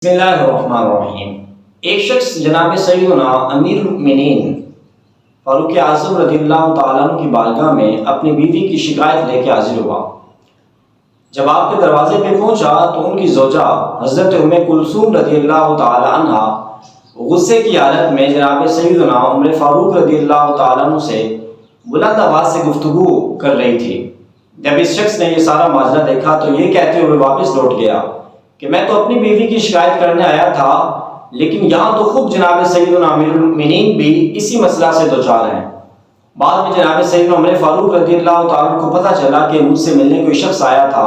بسم اللہ الرحمن الرحیم۔ ایک شخص جناب سیدنا امیر المؤمنین فاروق اعظم رضی اللہ تعالیٰ عنہ کی بارگاہ میں اپنی بیوی کی شکایت لے کے حاضر ہوا۔ جب آپ کے دروازے پہ پہنچا تو ان کی زوجہ حضرت ام کلثوم رضی اللہ تعالیٰ عنہ غصے کی حالت میں جناب سیدنا عمر فاروق رضی اللہ تعالیٰ عنہ سے بلند آواز سے گفتگو کر رہی تھی۔ جب اس شخص نے یہ سارا ماجرا دیکھا تو یہ کہتے ہوئے واپس لوٹ گیا کہ میں تو اپنی بیوی کی شکایت کرنے آیا تھا، لیکن یہاں تو خود جناب سیدنا امیر المؤمنین بھی اسی مسئلہ سے دوچار ہیں۔ بعد میں جناب سیدنا عمر فاروق رضی اللہ تعالیٰ کو پتہ چلا کہ مجھ سے ملنے کوئی شخص آیا تھا،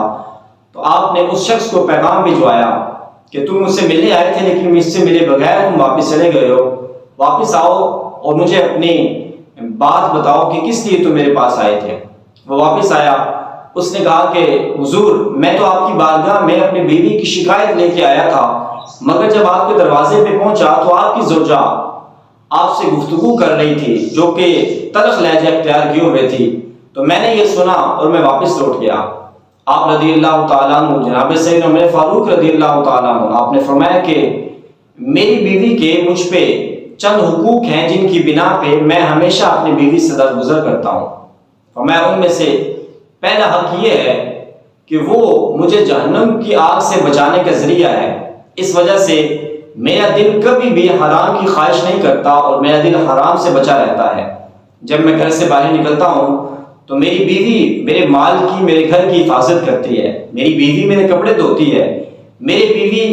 تو آپ نے اس شخص کو پیغام بھجوایا کہ تم مجھ سے ملنے آئے تھے لیکن مجھ سے ملے بغیر تم واپس چلے گئے ہو، واپس آؤ اور مجھے اپنی بات بتاؤ کہ کس لیے تم میرے پاس آئے تھے۔ وہ واپس آیا، اس نے کہا کہ حضور میں تو آپ کی بارگاہ میں اپنی بیوی کی شکایت لے کے آیا تھا، مگر جب آپ کے دروازے پہ پہنچا تو آپ کی زوجہ آپ سے گفتگو کر رہی تھی جو کہ تلخ لہجہ اختیار کیے ہوئے تھی، تو میں نے یہ سنا اور میں واپس لوٹ گیا۔ آپ رضی اللہ تعالیٰ عنہ جناب سیدنا عمر فاروق رضی اللہ تعالیٰ عنہ آپ نے فرمایا کہ میری بیوی کے مجھ پہ چند حقوق ہیں جن کی بنا پہ میں ہمیشہ اپنی بیوی سے درگزر کرتا ہوں۔ فرمایا ان میں سے پہلا حق یہ ہے کہ وہ مجھے جہنم کی آگ سے بچانے کا ذریعہ ہے، اس وجہ سے میرا دل کبھی بھی حرام کی خواہش نہیں کرتا اور میرا دل حرام سے بچا رہتا ہے۔ جب میں گھر سے باہر نکلتا ہوں تو میری بیوی میرے مال کی، میرے گھر کی حفاظت کرتی ہے، میری بیوی میرے کپڑے دھوتی ہے، میری بیوی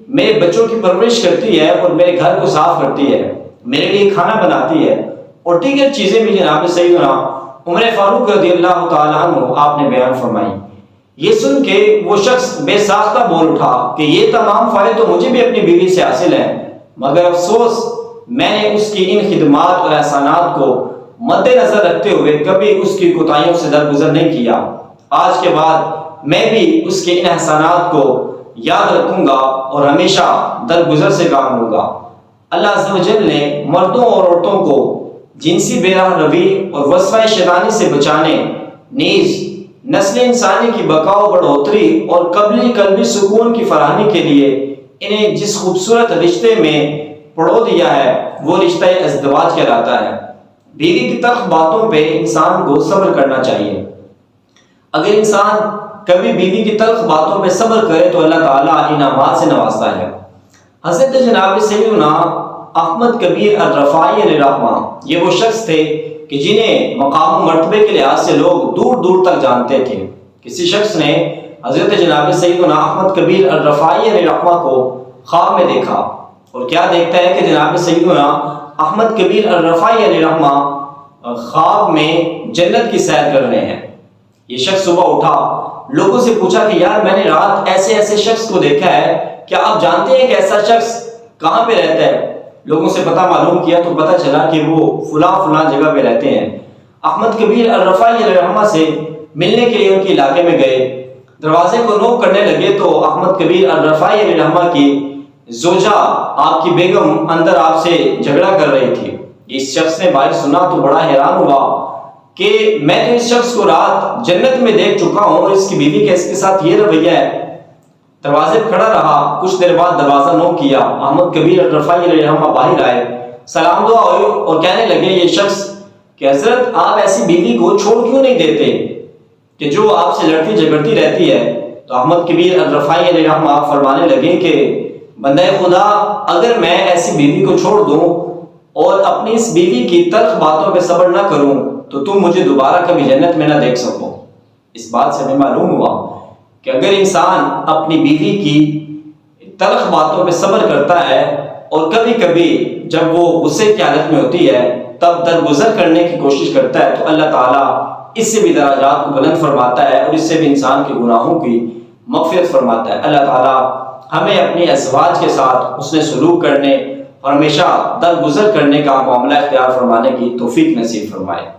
میرے بچوں کی پرورش کرتی ہے اور میرے گھر کو صاف کرتی ہے، میرے لیے کھانا بناتی ہے اور دیگر چیزیں بھی جناب سیدنا عمر فاروق رضی اللہ تعالیٰ عنہ آپ نے بیان فرمائی۔ یہ سن کے وہ شخص بے ساختہ بول اٹھا کہ یہ تمام فائدے تو مجھے بھی اپنی بیوی سے حاصل ہیں، مگر افسوس میں نے اس کی ان خدمات اور احسانات کو مد نظر رکھتے ہوئے کبھی اس کی کوتاہیوں سے درگزر نہیں کیا۔ آج کے بعد میں بھی اس کے ان احسانات کو یاد رکھوں گا اور ہمیشہ درگزر سے کام لوں گا۔ اللہ عز و جل نے مردوں اور عورتوں کو جنسی بے راہ روی اور وسوسہ شیطانی سے بچانے، نیز نسل انسانی کی بقا و بڑھوتری اور قلبی سکون کی فراہمی کے لیے انہیں جس خوبصورت رشتے میں پڑو دیا ہے وہ رشتہ ازدواج کہلاتا ہے۔ بیوی کی تلخ باتوں پہ انسان کو صبر کرنا چاہیے۔ اگر انسان کبھی بیوی کی تلخ باتوں پہ صبر کرے تو اللہ تعالیٰ انعامات سے نوازتا ہے۔ حضرت جناب سیدنا احمد کبیر الرفاعی علیہ رحمہ یہ وہ شخص تھے کہ جنہیں مقام و مرتبے کے لحاظ سے لوگ دور دور تک جانتے تھے۔ کسی شخص نے حضرت جناب سیدنا احمد کبیر الرفاعی علیہ رحمہ کو خواب میں دیکھا، اور کیا دیکھتا ہے کہ جناب سیدنا احمد کبیر الرفاعی علیہ رحمہ خواب میں جنت کی سیر کر رہے ہیں۔ یہ شخص صبح اٹھا، لوگوں سے پوچھا کہ یار میں نے رات ایسے شخص کو دیکھا ہے، کیا آپ جانتے ہیں کہ ایسا شخص کہاں پہ رہتا ہے؟ لوگوں سے پتہ معلوم کیا تو پتہ چلا کہ وہ فلاں جگہ پہ رہتے ہیں۔ احمد کبیر الرفاعی علیہ رحمہ سے ملنے کے لیے ان کے علاقے میں گئے، دروازے کو نوک کرنے لگے تو احمد کبیر الرفاعی علیہ رحمہ کی زوجہ آپ کی بیگم اندر آپ سے جھگڑا کر رہی تھی۔ اس شخص نے باہر سنا تو بڑا حیران ہوا کہ میں تو اس شخص کو رات جنت میں دیکھ چکا ہوں اور اس کی بیوی کا اس کے ساتھ یہ رویہ ہے۔ دروازے پہ کھڑا رہا، کچھ دیر بعد دروازہ نوک کیا، احمد کبیر الرفاعی علیہ رحمہ باہر آئے، سلام دعا ہوئی اور کہنے لگے یہ شخص کہ حضرت آپ ایسی بیوی کو چھوڑ کیوں نہیں دیتے کہ جو آپ سے لڑتی جھگڑتی رہتی ہے؟ تو احمد کبیر الرفاعی علیہ رحمہ فرمانے لگے کہ بندہ خدا اگر میں ایسی بیوی کو چھوڑ دوں اور اپنی اس بیوی کی تلخ باتوں پہ صبر نہ کروں تو تم مجھے دوبارہ کبھی جنت میں نہ دیکھ سکو۔ اس بات سے ہمیں معلوم ہوا کہ اگر انسان اپنی بیوی کی تلخ باتوں پہ صبر کرتا ہے اور کبھی کبھی جب وہ غصے کی حالت میں ہوتی ہے تب درگزر کرنے کی کوشش کرتا ہے تو اللہ تعالیٰ اس سے بھی درجات کو بلند فرماتا ہے اور اس سے بھی انسان کے گناہوں کی مغفرت فرماتا ہے۔ اللہ تعالیٰ ہمیں اپنی ازواج کے ساتھ حسن سلوک کرنے اور ہمیشہ درگزر کرنے کا معاملہ اختیار فرمانے کی توفیق نصیب فرمائے۔